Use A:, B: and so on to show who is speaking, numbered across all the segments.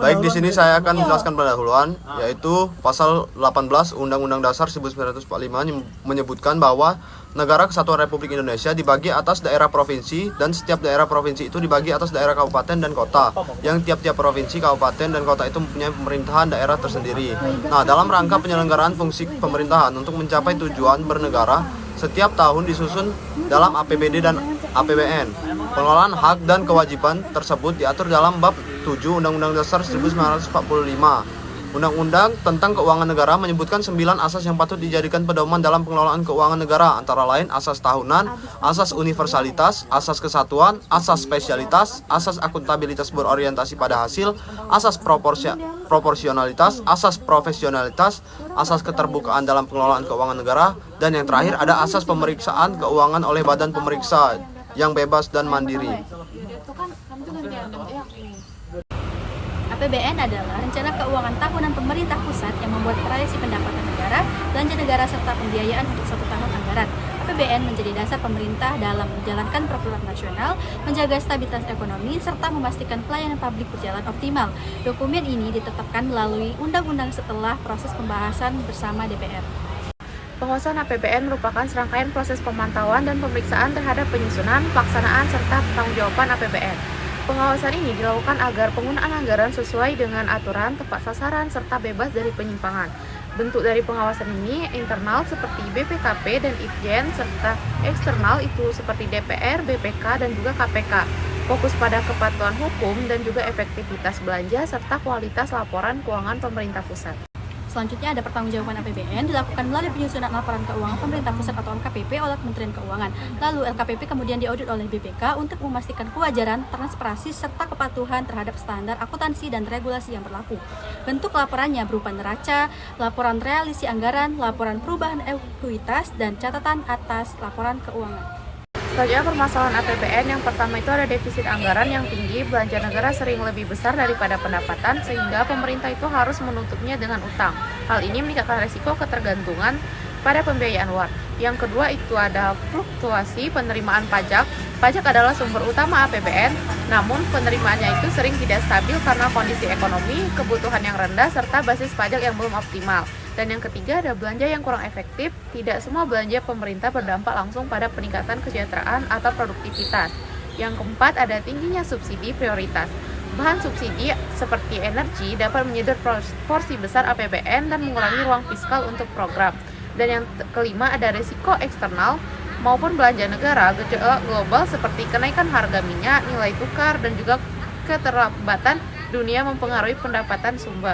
A: Baik, di sini saya akan menjelaskan pendahuluan, yaitu pasal 18 Undang-Undang Dasar 1945 menyebutkan bahwa Negara Kesatuan Republik Indonesia dibagi atas daerah provinsi, dan setiap daerah provinsi itu dibagi atas daerah kabupaten dan kota, yang tiap-tiap provinsi, kabupaten, dan kota itu mempunyai pemerintahan daerah tersendiri. Nah, dalam rangka penyelenggaraan fungsi pemerintahan untuk mencapai tujuan bernegara, setiap tahun disusun dalam APBD dan APBN. Pengelolaan hak dan kewajiban tersebut diatur dalam bab 7 Undang-Undang Dasar 1945. Undang-Undang tentang keuangan negara menyebutkan 9 asas yang patut dijadikan pedoman dalam pengelolaan keuangan negara, antara lain asas tahunan, asas universalitas, asas kesatuan, asas spesialitas, asas akuntabilitas berorientasi pada hasil, asas proporsionalitas, asas profesionalitas, asas keterbukaan dalam pengelolaan keuangan negara, dan yang terakhir ada asas pemeriksaan keuangan oleh badan pemeriksa yang bebas dan mandiri.
B: APBN adalah rencana keuangan tahunan pemerintah pusat yang membuat proyeksi pendapatan negara, belanja negara, serta pembiayaan untuk satu tahun anggaran. APBN menjadi dasar pemerintah dalam menjalankan program nasional, menjaga stabilitas ekonomi, serta memastikan pelayanan publik berjalan optimal. Dokumen ini ditetapkan melalui undang-undang setelah proses pembahasan bersama DPR.
C: Penguasaan APBN merupakan serangkaian proses pemantauan dan pemeriksaan terhadap penyusunan, pelaksanaan, serta pertanggungjawaban APBN. Pengawasan ini dilakukan agar penggunaan anggaran sesuai dengan aturan, tepat sasaran, serta bebas dari penyimpangan. Bentuk dari pengawasan ini internal seperti BPKP dan Itjen, serta eksternal itu seperti DPR, BPK, dan juga KPK. Fokus pada kepatuhan hukum dan juga efektivitas belanja serta kualitas laporan keuangan pemerintah pusat.
B: Selanjutnya ada pertanggungjawaban APBN dilakukan melalui penyusunan laporan keuangan pemerintah pusat atau LKPP oleh Kementerian Keuangan. Lalu LKPP kemudian diaudit oleh BPK untuk memastikan kewajaran, transparansi, serta kepatuhan terhadap standar akuntansi dan regulasi yang berlaku. Bentuk laporannya berupa neraca, laporan realisasi anggaran, laporan perubahan ekuitas, dan catatan atas laporan keuangan.
C: Selanjutnya permasalahan APBN yang pertama itu ada defisit anggaran yang tinggi, belanja negara sering lebih besar daripada pendapatan sehingga pemerintah itu harus menutupnya dengan utang. Hal ini meningkatkan risiko ketergantungan pada pembiayaan luar. Yang kedua itu ada fluktuasi penerimaan pajak. Pajak adalah sumber utama APBN, namun penerimaannya itu sering tidak stabil karena kondisi ekonomi, kebutuhan yang rendah, serta basis pajak yang belum optimal. Dan yang ketiga ada belanja yang kurang efektif. Tidak semua belanja pemerintah berdampak langsung pada peningkatan kesejahteraan atau produktivitas. Yang keempat ada tingginya subsidi prioritas. Bahan subsidi seperti energi dapat menyedot porsi besar APBN dan mengurangi ruang fiskal untuk program. Dan yang kelima ada risiko eksternal maupun belanja negara, gejolak global seperti kenaikan harga minyak, nilai tukar, dan juga keterlambatan dunia mempengaruhi pendapatan sumber.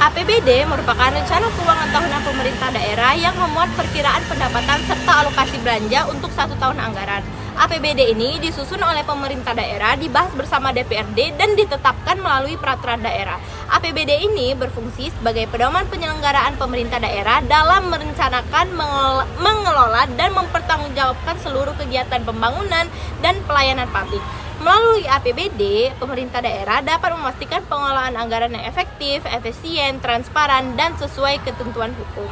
D: APBD merupakan rencana keuangan tahunan pemerintah daerah yang memuat perkiraan pendapatan serta alokasi belanja untuk satu tahun anggaran. APBD ini disusun oleh pemerintah daerah, dibahas bersama DPRD, dan ditetapkan melalui peraturan daerah. APBD ini berfungsi sebagai pedoman penyelenggaraan pemerintah daerah dalam merencanakan, mengelola, dan mempertanggungjawabkan seluruh kegiatan pembangunan dan pelayanan publik. Melalui APBD, pemerintah daerah dapat memastikan pengelolaan anggaran yang efektif, efisien, transparan, dan sesuai ketentuan hukum.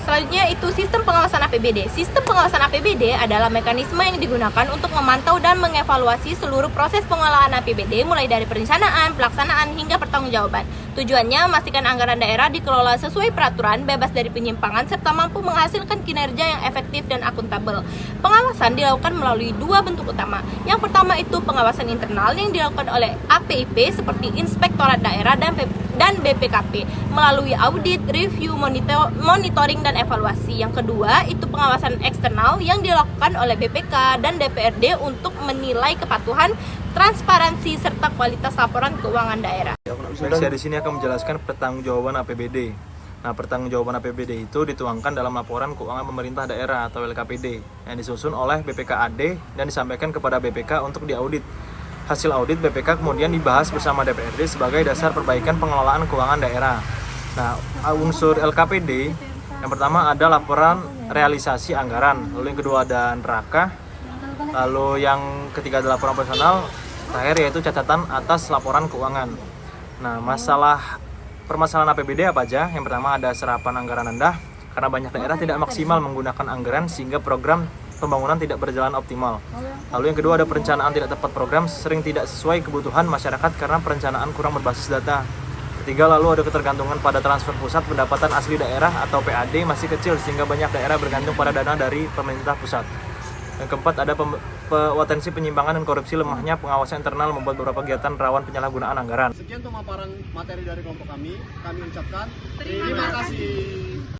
D: Selanjutnya itu sistem pengawasan APBD. Sistem pengawasan APBD adalah mekanisme yang digunakan untuk memantau dan mengevaluasi seluruh proses pengelolaan APBD mulai dari perencanaan, pelaksanaan, hingga pertanggungjawaban. Tujuannya memastikan anggaran daerah dikelola sesuai peraturan, bebas dari penyimpangan, serta mampu menghasilkan kinerja yang efektif dan akuntabel. Pengawasan dilakukan melalui dua bentuk utama. Yang pertama itu pengawasan internal yang dilakukan oleh APIP seperti Inspektorat Daerah dan BPKP melalui audit, review, monitoring, dan evaluasi. Yang kedua itu pengawasan eksternal yang dilakukan oleh BPK dan DPRD untuk menilai kepatuhan, transparansi, serta kualitas laporan keuangan daerah.
E: Baik, saya di sini akan menjelaskan pertanggungjawaban APBD. Nah, pertanggungjawaban APBD itu dituangkan dalam laporan keuangan pemerintah daerah atau LKPD yang disusun oleh BPKAD dan disampaikan kepada BPK untuk diaudit. Hasil audit BPK kemudian dibahas bersama DPRD sebagai dasar perbaikan pengelolaan keuangan daerah. Nah, unsur LKPD yang pertama ada laporan realisasi anggaran, lalu yang kedua ada neraca, lalu yang ketiga ada laporan operasional, terakhir yaitu catatan atas laporan keuangan. Nah, permasalahan APBD apa aja? Yang pertama ada serapan anggaran rendah karena banyak daerah tidak maksimal menggunakan anggaran sehingga program pembangunan tidak berjalan optimal. Lalu yang kedua ada perencanaan tidak tepat program, sering tidak sesuai kebutuhan masyarakat karena perencanaan kurang berbasis data. Ketiga, lalu ada ketergantungan pada transfer pusat, pendapatan asli daerah atau PAD masih kecil sehingga banyak daerah bergantung pada dana dari pemerintah pusat. Yang keempat ada potensi penyimpangan dan korupsi, lemahnya pengawasan internal membuat beberapa kegiatan rawan penyalahgunaan anggaran.
A: Sekian pemaparan materi dari kelompok kami ucapkan terima kasih.